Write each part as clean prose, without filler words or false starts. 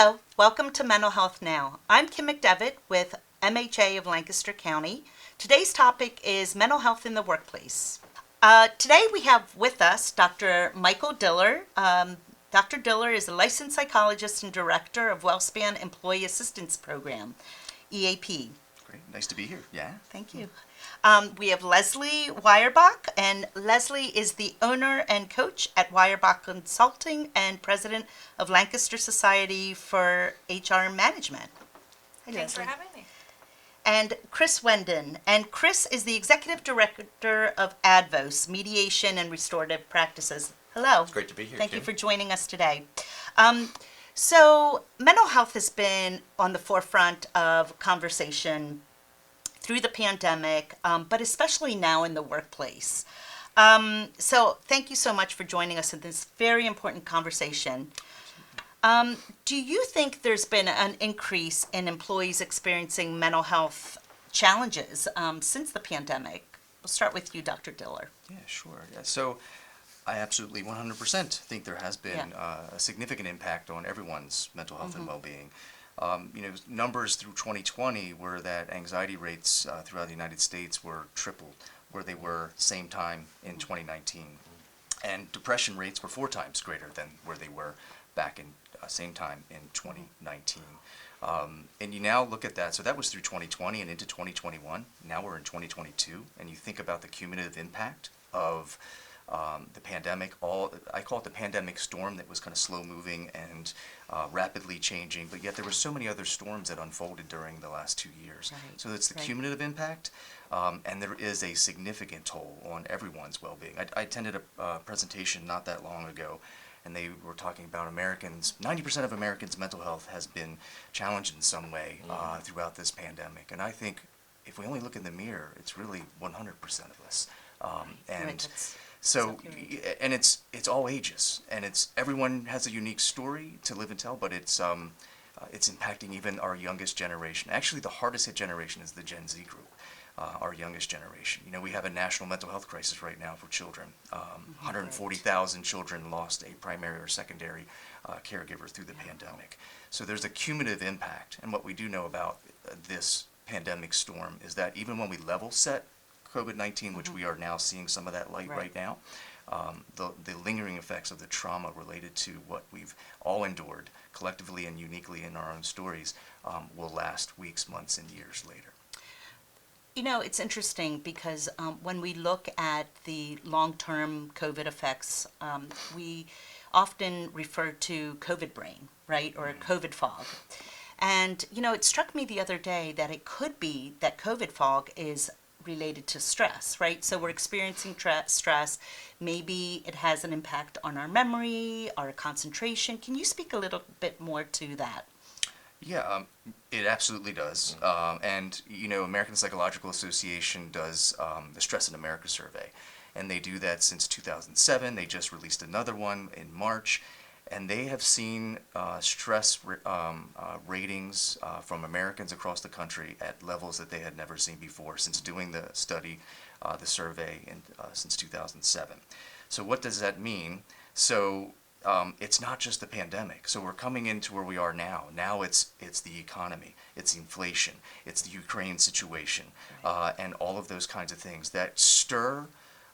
Hello, welcome to Mental Health Now. I'm Kim McDevitt with MHA of Lancaster County. Today's topic is mental health in the workplace. Today we have with us Dr. Michael Diller. Dr. Diller is a licensed psychologist and director of WellSpan Employee Assistance Program, EAP. Great, nice to be here. Yeah. Thank you. We have Leslie Wireback, and Leslie is the owner and coach at Wireback Consulting and president of Lancaster Society for HR Management. Hi, Thanks Leslie. for having me. And Chris Wenden, and Chris is the executive director of Advoz, Mediation and Restorative Practices. Hello. It's great to be here. Thank Kim. you for joining us today. So mental health has been on the forefront of conversation through the pandemic, but especially now in the workplace. So thank you so much for joining us in this very important conversation. Do you think there's been an increase in employees experiencing mental health challenges since the pandemic? We'll start with you, Dr. Diller. Yeah, sure. Yeah. So I absolutely 100% think there has been a significant impact on everyone's mental health and well-being. Numbers through 2020 were that anxiety rates throughout the United States were tripled where they were same time in 2019. And depression rates were 4 times greater than where they were back in same time in 2019. And you now look at that, so that was through 2020 and into 2021. Now we're in 2022, and you think about the cumulative impact of the pandemic, I call it the pandemic storm that was kind of slow moving and rapidly changing, but yet there were so many other storms that unfolded during the last 2 years. Right, So it's the right. cumulative impact, and there is a significant toll on everyone's well-being. I attended a presentation not that long ago, and they were talking about Americans, 90% of Americans' mental health has been challenged in some way throughout this pandemic. And I think if we only look in the mirror, it's really 100% of us. And Right, that's so, exactly right. and it's all ages, and everyone has a unique story to live and tell, but it's impacting even our youngest generation. Actually, the hardest hit generation is the Gen Z group, our youngest generation. We have a national mental health crisis right now for children. 140,000 children lost a primary or secondary caregiver through the pandemic. So there's a cumulative impact, and what we do know about this pandemic storm is that even when we level set COVID-19, which we are now seeing some of that light right now, the lingering effects of the trauma related to what we've all endured collectively and uniquely in our own stories will last weeks, months, and years later. It's interesting because when we look at the long-term COVID effects, we often refer to COVID brain, right, or COVID fog. And, it struck me the other day that it could be that COVID fog is related to stress, right? So we're experiencing stress. Maybe it has an impact on our memory, our concentration. Can you speak a little bit more to that? Yeah, it absolutely does. And, American Psychological Association does the Stress in America survey. And they do that since 2007. They just released another one in March. And they have seen stress ratings from Americans across the country at levels that they had never seen before since doing the study, the survey, since 2007. So what does that mean? So it's not just the pandemic. So we're coming into where we are now. Now it's the economy, it's inflation, it's the Ukraine situation, and all of those kinds of things that stir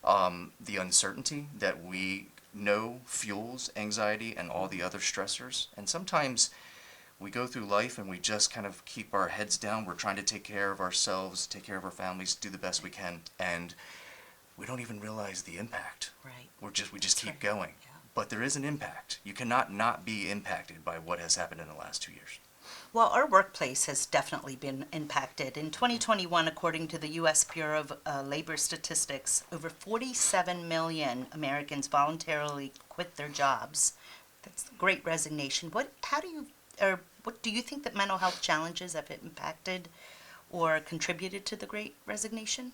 the uncertainty that we know fuels anxiety and all the other stressors. And sometimes we go through life and we just kind of keep our heads down. We're trying to take care of ourselves, take care of our families, do the best we can, and we don't even realize the impact. Right. We just keep right. going. Yeah. But there is an impact. You cannot not be impacted by what has happened in the last 2 years. Well, our workplace has definitely been impacted. In 2021, according to the U.S. Bureau of Labor Statistics, over 47 million Americans voluntarily quit their jobs. That's the Great Resignation. What do you think that mental health challenges have impacted or contributed to the Great Resignation?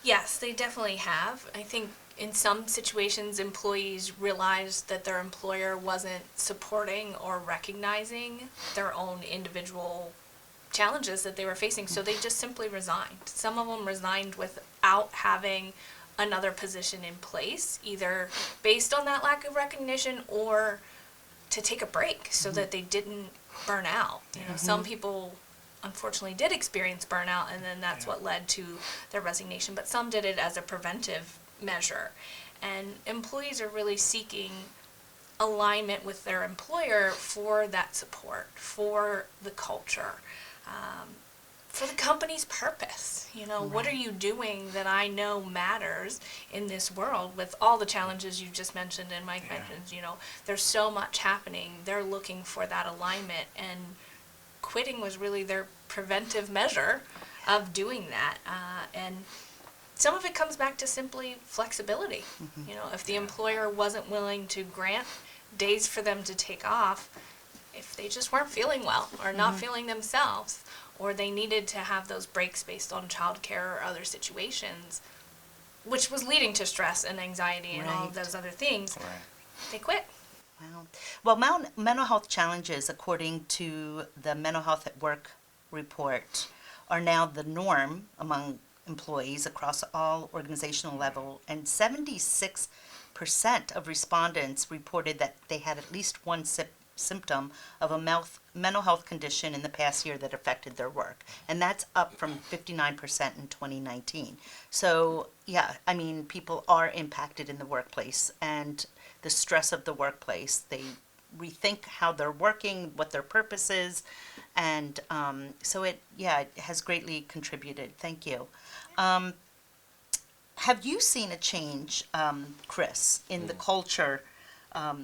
Yes, they definitely have. I think in some situations, employees realized that their employer wasn't supporting or recognizing their own individual challenges that they were facing, so they just simply resigned. Some of them resigned without having another position in place, either based on that lack of recognition or to take a break so that they didn't burn out. You know, some people unfortunately did experience burnout, and then that's what led to their resignation, but some did it as a preventive measure. And employees are really seeking alignment with their employer for that support, for the culture, for the company's purpose. You know, what are you doing that I know matters in this world with all the challenges you just mentioned and Mike mentioned? You know, there's so much happening. They're looking for that alignment, and quitting was really their preventive measure of doing that. And some of it comes back to simply flexibility. You know, if the employer wasn't willing to grant days for them to take off, if they just weren't feeling well or not feeling themselves, or they needed to have those breaks based on childcare or other situations, which was leading to stress and anxiety and all of those other things, they quit. Wow. Well, mental health challenges, according to the Mental Health at Work report, are now the norm among employees across all organizational level, and 76% of respondents reported that they had at least one symptom of a mental health condition in the past year that affected their work. And that's up from 59% in 2019. So, yeah, I mean, people are impacted in the workplace, and the stress of the workplace. They rethink how they're working, what their purpose is, and so it has greatly contributed. Thank you. Have you seen a change, Chris, in the culture,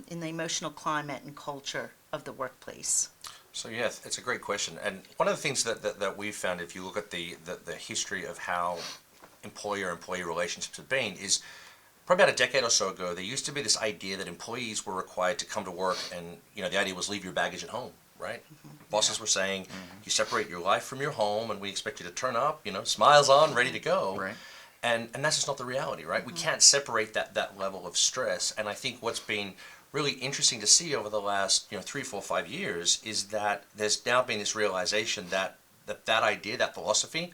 in the emotional climate and culture of the workplace? So yeah, it's a great question. And one of the things that we've found, if you look at the history of how employer-employee relationships have been, is probably about a decade or so ago, there used to be this idea that employees were required to come to work, and the idea was leave your baggage at home, right? Bosses were saying, you separate your life from your home, and we expect you to turn up, smiles on, ready to go. Right. And that's just not the reality, right? We can't separate that level of stress. And I think what's been really interesting to see over the last 3, 4, 5 years is that there's now been this realization that idea, that philosophy,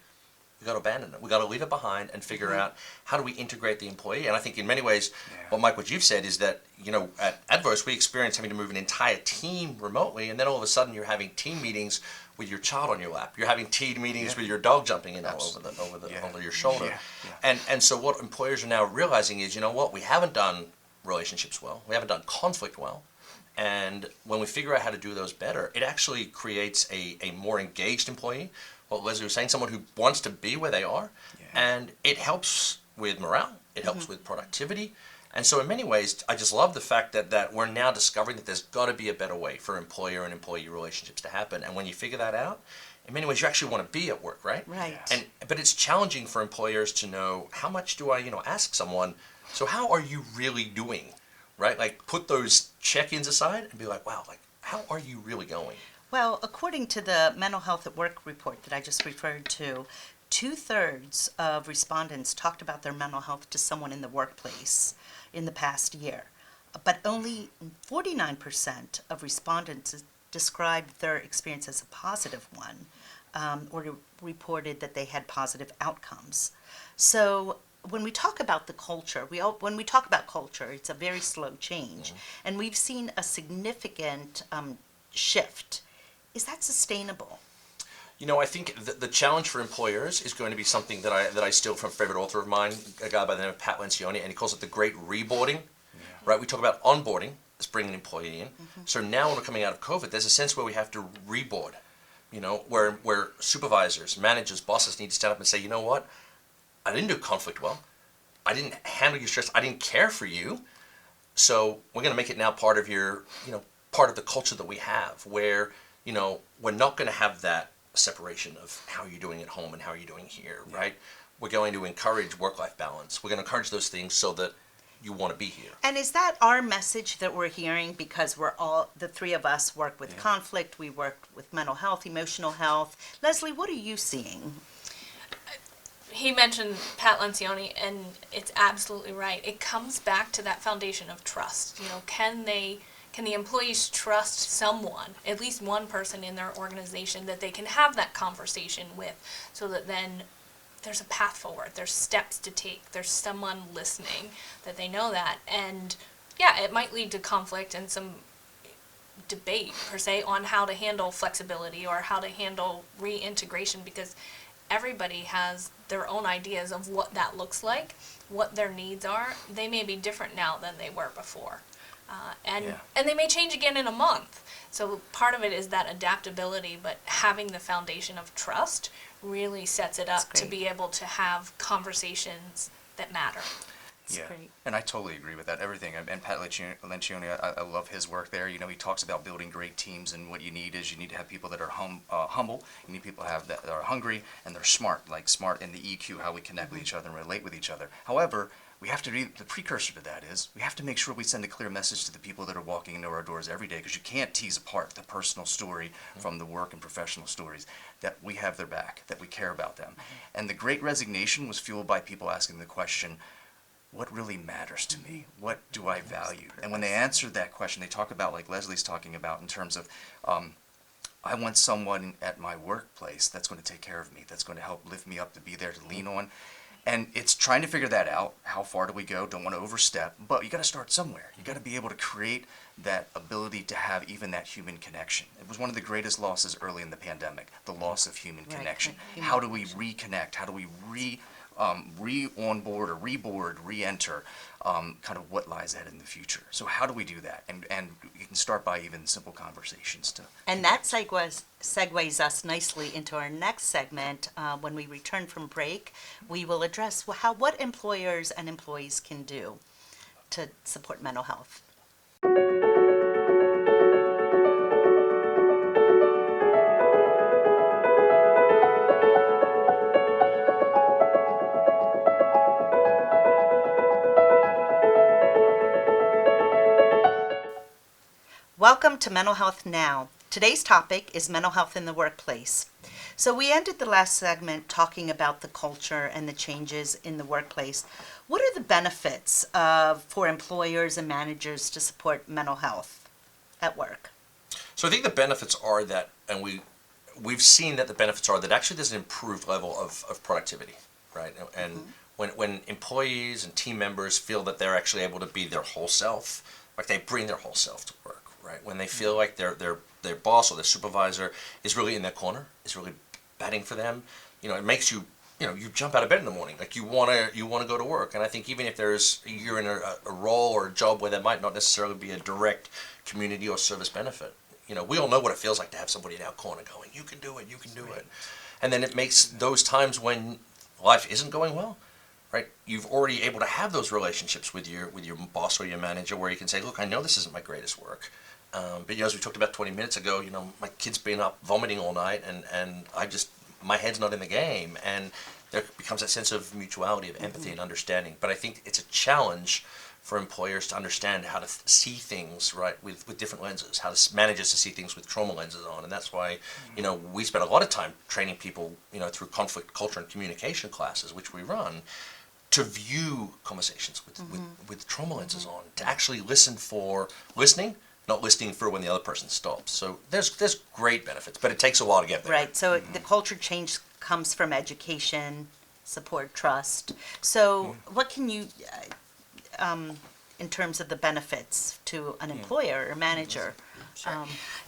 we got to abandon it. We got to leave it behind and figure out how do we integrate the employee. And I think in many ways, what you've said is that at Advoz we experienced having to move an entire team remotely, and then all of a sudden you're having team meetings with your child on your lap. You're having team meetings with your dog jumping in over your shoulder. And so what employers are now realizing is, we haven't done relationships well. We haven't done conflict well. And when we figure out how to do those better, it actually creates a more engaged employee. Well, Leslie was saying, someone who wants to be where they are, and it helps with morale, it helps with productivity. And so in many ways, I just love the fact that we're now discovering that there's got to be a better way for employer and employee relationships to happen. And when you figure that out, in many ways, you actually want to be at work, right? Right. But it's challenging for employers to know, how much do I, ask someone, so how are you really doing, right? Like, put those check-ins aside and be like, wow, like, how are you really going? Well, according to the Mental Health at Work report that I just referred to, 2/3 of respondents talked about their mental health to someone in the workplace in the past year. But only 49% of respondents described their experience as a positive one, or reported that they had positive outcomes. So when we talk about the culture, when we talk about culture, it's a very slow change. And we've seen a significant shift. Is that sustainable? I think the challenge for employers is going to be something that I steal from a favorite author of mine, a guy by the name of Pat Lencioni, and he calls it the Great Reboarding. Right? We talk about onboarding as bringing an employee in. So now when we're coming out of COVID, there's a sense where we have to reboard. Where supervisors, managers, bosses need to stand up and say, you know what? I didn't do conflict well. I didn't handle your stress. I didn't care for you. So we're going to make it now part of your, part of the culture that we have, where we're not going to have that separation of how you're doing at home and how you're doing here, right? We're going to encourage work-life balance. We're going to encourage those things so that you want to be here. And is that our message that we're hearing? Because the three of us work with conflict, we work with mental health, emotional health. Leslie, what are you seeing? He mentioned Pat Lencioni, and it's absolutely right. It comes back to that foundation of trust. Can the employees trust someone, at least one person in their organization that they can have that conversation with, so that then there's a path forward, there's steps to take, there's someone listening, that they know that. And yeah, it might lead to conflict and some debate per se on how to handle flexibility or how to handle reintegration, because everybody has their own ideas of what that looks like, what their needs are. They may be different now than they were before. And they may change again in a month. So part of it is that adaptability, but having the foundation of trust really sets it up to be able to have conversations that matter. Yeah, great. and I totally agree with that. Everything, and Pat Lencioni, I love his work there. You know, he talks about building great teams, and what you need is you need to have people that are humble. You need people that are hungry and they're smart, like smart in the EQ, how we connect with each other and relate with each other. However, we have to be, the precursor to that is, we have to make sure we send a clear message to the people that are walking into our doors every day, because you can't tease apart the personal story from the work and professional stories, that we have their back, that we care about them. And the Great Resignation was fueled by people asking the question, what really matters to me? What do I value? And when they answered that question, they talk about, like Leslie's talking about, in terms of, I want someone at my workplace that's going to take care of me, that's going to help lift me up, to be there to lean on. And it's trying to figure that out. How far do we go? Don't want to overstep, but you got to start somewhere. You got to be able to create that ability to have even that human connection. It was one of the greatest losses early in the pandemic, the loss of human Right, connection. human How do we reconnect? How do we re-onboard or reboard, re-enter, kind of what lies ahead in the future? So how do we do that? And you can start by even simple conversations to. And that segues us nicely into our next segment. When we return from break, we will address what employers and employees can do to support mental health. Welcome to Mental Health Now. Today's topic is mental health in the workplace. So we ended the last segment talking about the culture and the changes in the workplace. What are the benefits for employers and managers to support mental health at work? So I think the benefits are that, and we've seen that the benefits are that actually there's an improved level of productivity, right? And when employees and team members feel that they're actually able to be their whole self, like they bring their whole self to work, right? When they feel like their boss or their supervisor is really in their corner, is really batting for them, it makes you jump out of bed in the morning, like you want to go to work. And I think even if you're in a role or a job where there might not necessarily be a direct community or service benefit, we all know what it feels like to have somebody in our corner going, you can do it, you can do it. And then it makes those times when life isn't going well, right? You've already able to have those relationships with your boss or your manager, where you can say, look, I know this isn't my greatest work, but as we talked about 20 minutes ago, my kid's been up vomiting all night, and my head's not in the game, and there becomes that sense of mutuality, of empathy and understanding. But I think it's a challenge for employers to understand how to see things, right, with different lenses, how managers to see things with trauma lenses on. And that's why, we spend a lot of time training people, through conflict, culture, and communication classes, which we run, to view conversations with trauma lenses on, to actually listening, not listening for when the other person stops. So there's great benefits, but it takes a while to get there. Right, so the culture change comes from education, support, trust. So what can you, in terms of the benefits to an employer or manager?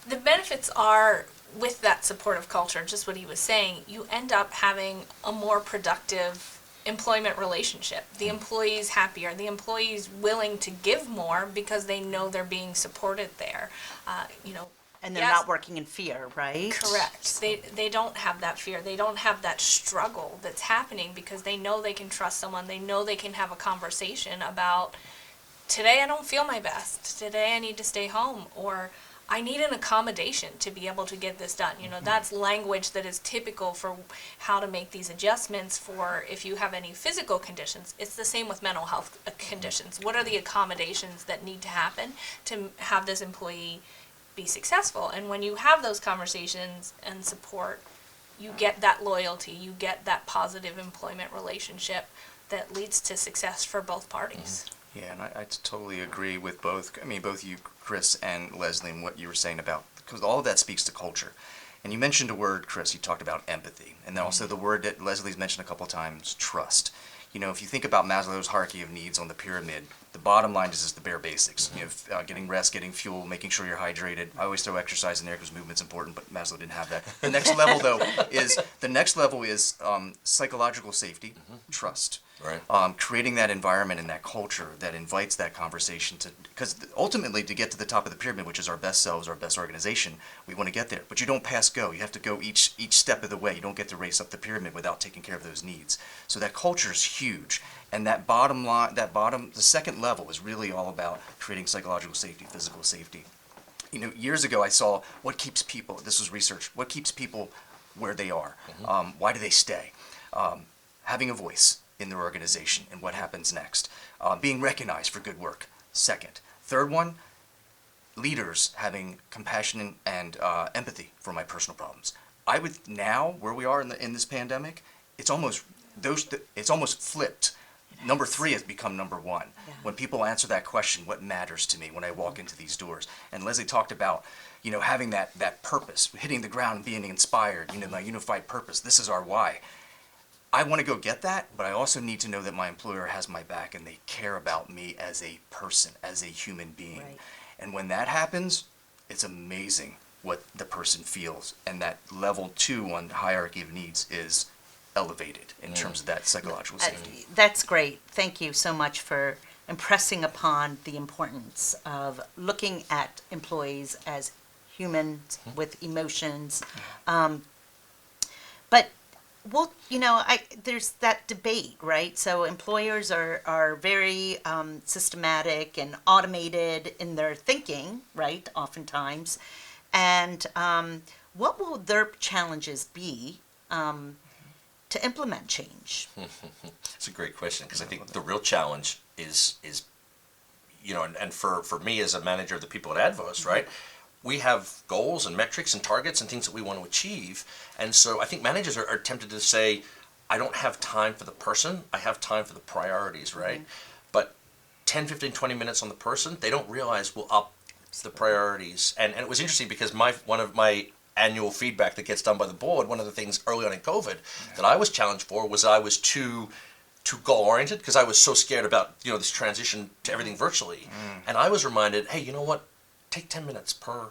The benefits are, with that supportive culture, just what he was saying, you end up having a more productive employment relationship. The employee's happier, the employee's willing to give more because they know they're being supported there. And they're yes, not working in fear, right? correct. They don't have that fear. They don't have that struggle that's happening because they know they can trust someone. They know they can have a conversation about, today I don't feel my best. Today I need to stay home, or I need an accommodation to be able to get this done. That's language that is typical for how to make these adjustments for if you have any physical conditions. It's the same with mental health conditions. What are the accommodations that need to happen to have this employee be successful? And when you have those conversations and support, you get that loyalty, you get that positive employment relationship that leads to success for both parties. Yeah, and I totally agree with both you, Chris, and Leslie, and what you were saying about, because all of that speaks to culture. And you mentioned a word, Chris, you talked about empathy, and then also the word that Leslie's mentioned a couple of times, trust. If you think about Maslow's hierarchy of needs on the pyramid, The bottom line is just the bare basics. Getting rest, getting fuel, making sure you're hydrated. I always throw exercise in there because movement's important, but Maslow didn't have that. The next level, though, is psychological safety, trust. Right. Creating that environment and that culture that invites that conversation because ultimately to get to the top of the pyramid, which is our best selves, our best organization, we want to get there. But you don't pass go. You have to go each step of the way. You don't get to race up the pyramid without taking care of those needs. So that culture is huge. And that bottom line, the second level is really all about creating psychological safety, physical safety. Years ago I saw what keeps people, this was research, what keeps people where they are. Why do they stay? Having a voice in their organization and what happens next. Being recognized for good work, second. Third one, leaders having compassion and empathy for my personal problems. I would now, where we are in this pandemic, it's almost flipped. Number 3 has become number 1. Yeah. When people answer that question, what matters to me when I walk into these doors? And Leslie talked about, having that purpose, hitting the ground and being inspired, my unified purpose. This is our why. I want to go get that, but I also need to know that my employer has my back and they care about me as a person, as a human being. Right. And when that happens, it's amazing what the person feels. And that level 2 on the hierarchy of needs is elevated in terms of that psychological safety. That's great. Thank you so much for impressing upon the importance of looking at employees as humans with emotions. But there's that debate, right? So employers are very systematic and automated in their thinking, right? Oftentimes, and what will their challenges be to implement change? It's a great question because I think the real challenge is and for me as a manager of the people at Advoz, right? We have goals and metrics and targets and things that we want to achieve. And so I think managers are tempted to say, I don't have time for the person, I have time for the priorities, right? But 10, 15, 20 minutes on the person, they don't realize will up the priorities. And it was interesting because one of my annual feedback that gets done by the board, one of the things early on in COVID that I was challenged for was I was too goal oriented because I was so scared about this transition to everything virtually. And I was reminded, hey, you know what? Take 10 minutes per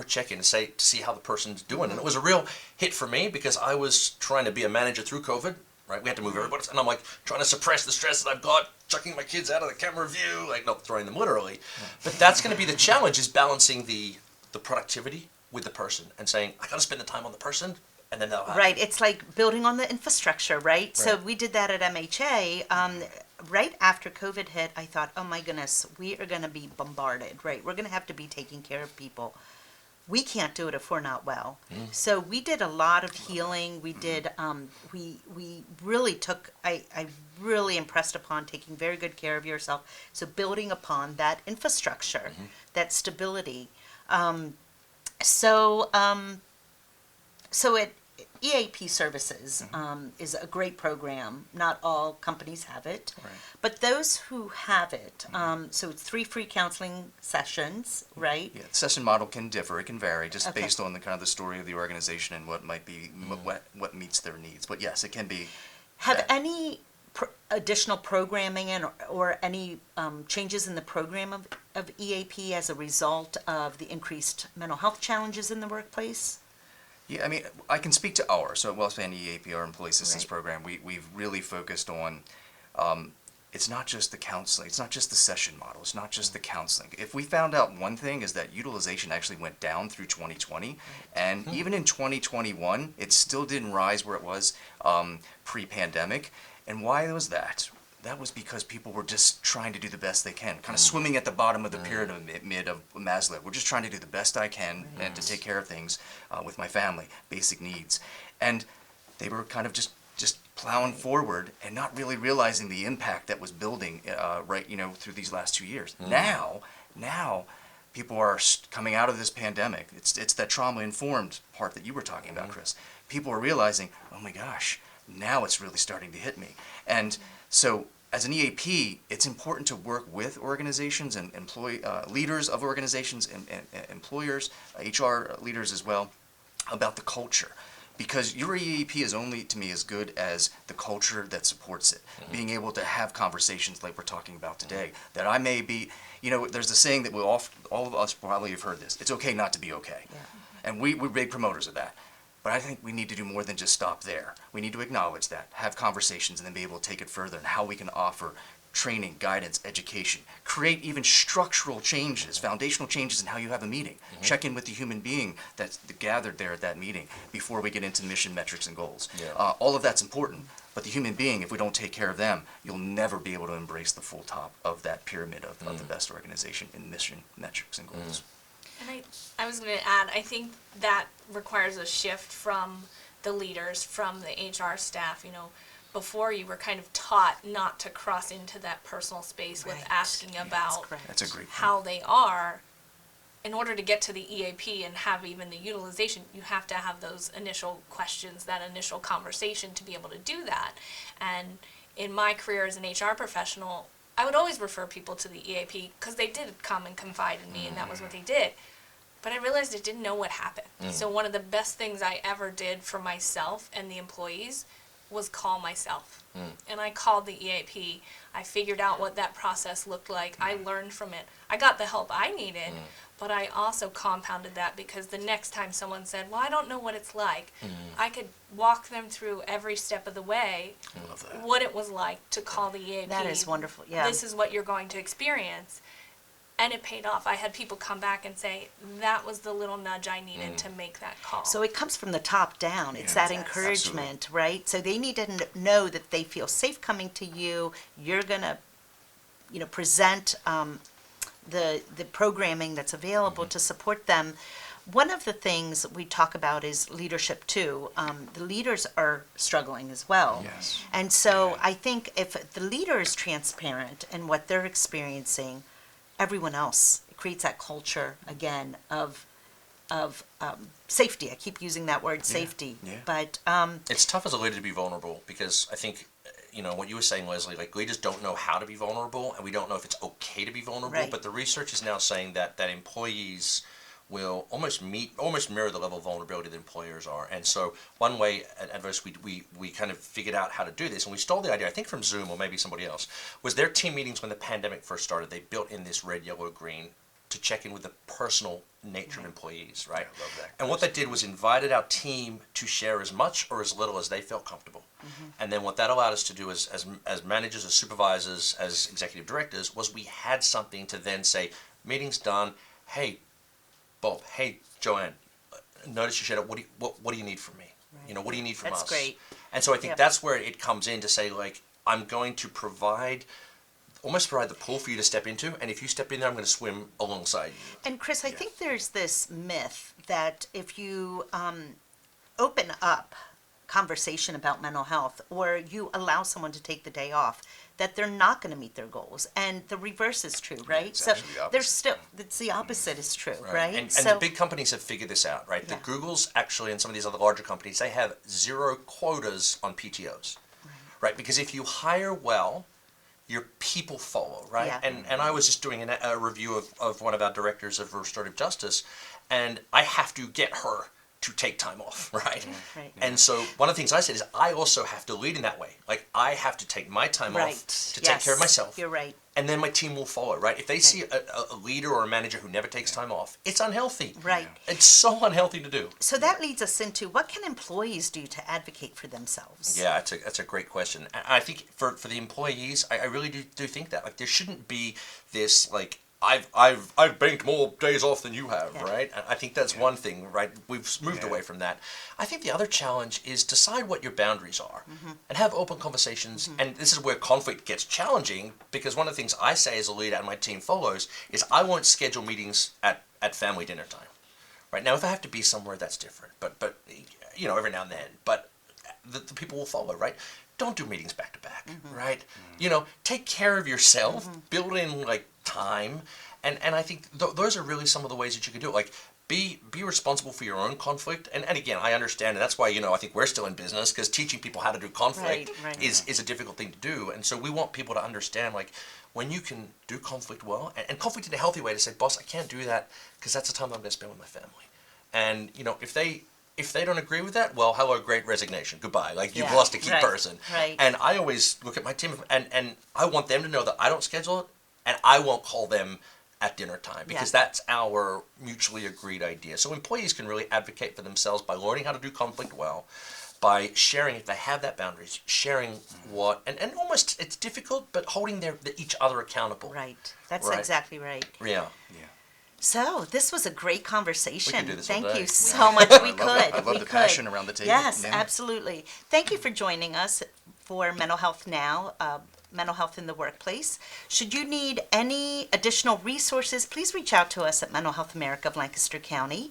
check-in to see how the person's doing. And it was a real hit for me because I was trying to be a manager through COVID, right? We had to move everybody. And I'm like trying to suppress the stress that I've got, chucking my kids out of the camera view, like not throwing them literally. But that's going to be the challenge is balancing the productivity with the person and saying, I got to spend the time on the person and then that'll happen. Right. It's like building on the infrastructure, right? So we did that at MHA. Right after COVID hit, I thought, oh my goodness, we are going to be bombarded, right? We're going to have to be taking care of people. We can't do it if we're not well. So we did a lot of healing. We did, we really took, I really impressed upon taking very good care of yourself. So building upon that infrastructure, that stability. So at EAP Services is a great program. Not all companies have it, but those who have it, so it's 3 free counseling sessions, right? Yeah, the session model can differ. It can vary just based on the kind of the story of the organization and what might be what meets their needs. But yes, it can be. Have any additional programming or any changes in the program of EAP as a result of the increased mental health challenges in the workplace? Yeah, I mean, I can speak to so at WellSpan EAP, our Employee Assistance Right. Program, we've really focused on, it's not just the counseling, it's not just the session model, it's not just the counseling. If we found out one thing is that utilization actually went down through 2020, and even in 2021, it still didn't rise where it was pre-pandemic. And why was that? That was because people were just trying to do the best they can, kind of swimming at the bottom of the pyramid of Maslow. We're just trying to do the best I can and to take care of things with my family, basic needs. And they were kind of just plowing forward and not really realizing the impact that was building through these last 2 years. Now people are coming out of this pandemic. It's that trauma-informed part that you were talking about, Chris. People are realizing, oh my gosh, now it's really starting to hit me. And so as an EAP, it's important to work with organizations and leaders of organizations and employers, HR leaders as well, about the culture. Because your EAP is only, to me, as good as the culture that supports it. Being able to have conversations like we're talking about today. That I may be, there's a saying that all of us probably have heard this. It's okay not to be okay. Yeah. And we're big promoters of that. But I think we need to do more than just stop there. We need to acknowledge that, have conversations, and then be able to take it further and how we can offer training, guidance, education, create even structural changes, foundational changes in how you have a meeting. Check in with the human being that's gathered there at that meeting before we get into mission, metrics, and goals. Yeah. All of that's important, but the human being, if we don't take care of them, you'll never be able to embrace the full top of that pyramid of the best organization in mission, metrics, and goals. And I was going to add, I think that requires a shift from the leaders, from the HR staff. Before you were kind of taught not to cross into that personal space with Right. asking Yeah, about That's a great point. how they are. In order to get to the EAP and have even the utilization, you have to have those initial questions, that initial conversation to be able to do that. And in my career as an HR professional, I would always refer people to the EAP because they did come and confide in me, and that was what they did. But I realized I didn't know what happened. So one of the best things I ever did for myself and the employees was call myself. And I called the EAP. I figured out what that process looked like. I learned from it. I got the help I needed, but I also compounded that because the next time someone said, well, I don't know what it's like, I could walk them through every step of the way I love that. what it was like to call the EAP. That is wonderful, yeah. This is what you're going to experience. And it paid off. I had people come back and say, that was the little nudge I needed to make that call. So it comes from the top down. It's Yeah, that yes. encouragement, right? So they need to know that they feel safe coming to you. You're going to, present the programming that's available to support them. One of the things we talk about is leadership too. The leaders are struggling as well. Yes. And so I think if the leader is transparent in what they're experiencing, everyone else, it creates that culture again of safety. I keep using that word, safety. Yeah. But It's tough as a leader to be vulnerable because I think, what you were saying, Leslie, like leaders don't know how to be vulnerable and we don't know if it's okay to be vulnerable. Right. But the research is now saying that employees will almost mirror the level of vulnerability that employers are. And so one way at Advoz we kind of figured out how to do this, and we stole the idea, I think from Zoom or maybe somebody else, was their team meetings when the pandemic first started, they built in this red, yellow, green to check in with the personal nature of employees, right? I love that. And what that did was invited our team to share as much or as little as they felt comfortable. And then what that allowed us to do as managers, as supervisors, as executive directors, was we had something to then say, meeting's done, hey, Bob, hey, Joanne, notice you shared it, what do you need from me? Right. What do you need from That's us? great. And so I think Yep. that's where it comes in to say, like, I'm going to almost provide the pool for you to step into, and if you step in there, I'm going to swim alongside you. And Chris, I think there's this myth that if you open up conversation about mental health or you allow someone to take the day off, that they're not going to meet their goals. And the reverse is true, right? it's So actually the there's opposite. still, it's the opposite is true, right? And So the big companies have figured this out, right? Yeah. The Googles actually and some of these other larger companies, they have 0 quotas on PTOs, right? Because if you hire well, your people follow, right? Yeah. And I was just doing a review of one of our directors of restorative justice, and I have to get her to take time off, right? Right. And so one of the things I said is I also have to lead in that way. Like I have to take my time right. off to take care of Yes, myself. You're right. And then my team will follow, right? If they see a leader or a manager who never takes time off, it's unhealthy. Right. It's so unhealthy to do. So that leads us into what can employees do to advocate for themselves? Yeah, that's a great question. And I think for the employees, I really do think that. Like there shouldn't be this like I've banked more days off than you have, Yeah. right? And I think that's one thing, right? We've moved away from that. I think the other challenge is decide what your boundaries are and have open conversations. And this is where conflict gets challenging because one of the things I say as a leader and my team follows is I won't schedule meetings at family dinner time. Right now, if I have to be somewhere, that's different. But every now and then. But the people will follow, right? Don't do meetings back to back, right? Take care of yourself. Build in like time, and I think those are really some of the ways that you can do it. Like be responsible for your own conflict. And again, I understand, and that's why I think we're still in business because teaching people how to do conflict Right. is a difficult thing to do. And so we want people to understand like when you can do conflict well and conflict in a healthy way to say, boss, I can't do that because that's the time I'm going to spend with my family. And if they If they don't agree with that, well, hello, great resignation. Goodbye. Like, you've Yeah, lost a key right, person. right. And I always look at my team, and I want them to know that I don't schedule it, and I won't call them at dinner time, because Yeah. that's our mutually agreed idea. So employees can really advocate for themselves by learning how to do conflict well, by sharing, if they have that boundaries, sharing what, and almost, it's difficult, but holding each other accountable. Right. That's Right. exactly right. Yeah. Yeah. So this was a great conversation. We could do this all Thank day. you so much. I We love could. it. I love we the could. passion around the table. Yes, Yeah. absolutely. Thank you for joining us for Mental Health Now, Mental Health in the Workplace. Should you need any additional resources, please reach out to us at Mental Health America of Lancaster County.